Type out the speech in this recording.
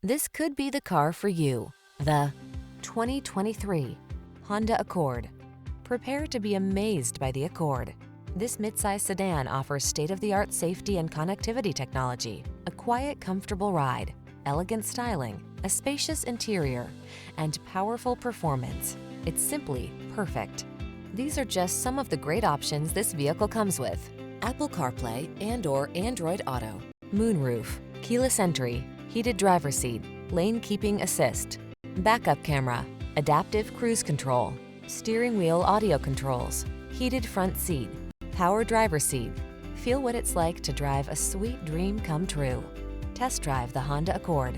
This could be the car for you. The 2023 Honda Accord. Prepare to be amazed by the Accord. This midsize sedan offers state-of-the-art safety and connectivity technology, a quiet, comfortable ride, elegant styling, a spacious interior, and powerful performance. It's simply perfect. These are just some of the great options this vehicle comes with: Apple CarPlay and/or Android Auto, moonroof, keyless entry, heated driver's seat, lane keeping assist, backup camera, adaptive cruise control, steering wheel audio controls, heated front seat, power driver's seat. Feel what it's like to drive a sweet dream come true. Test drive the Honda Accord.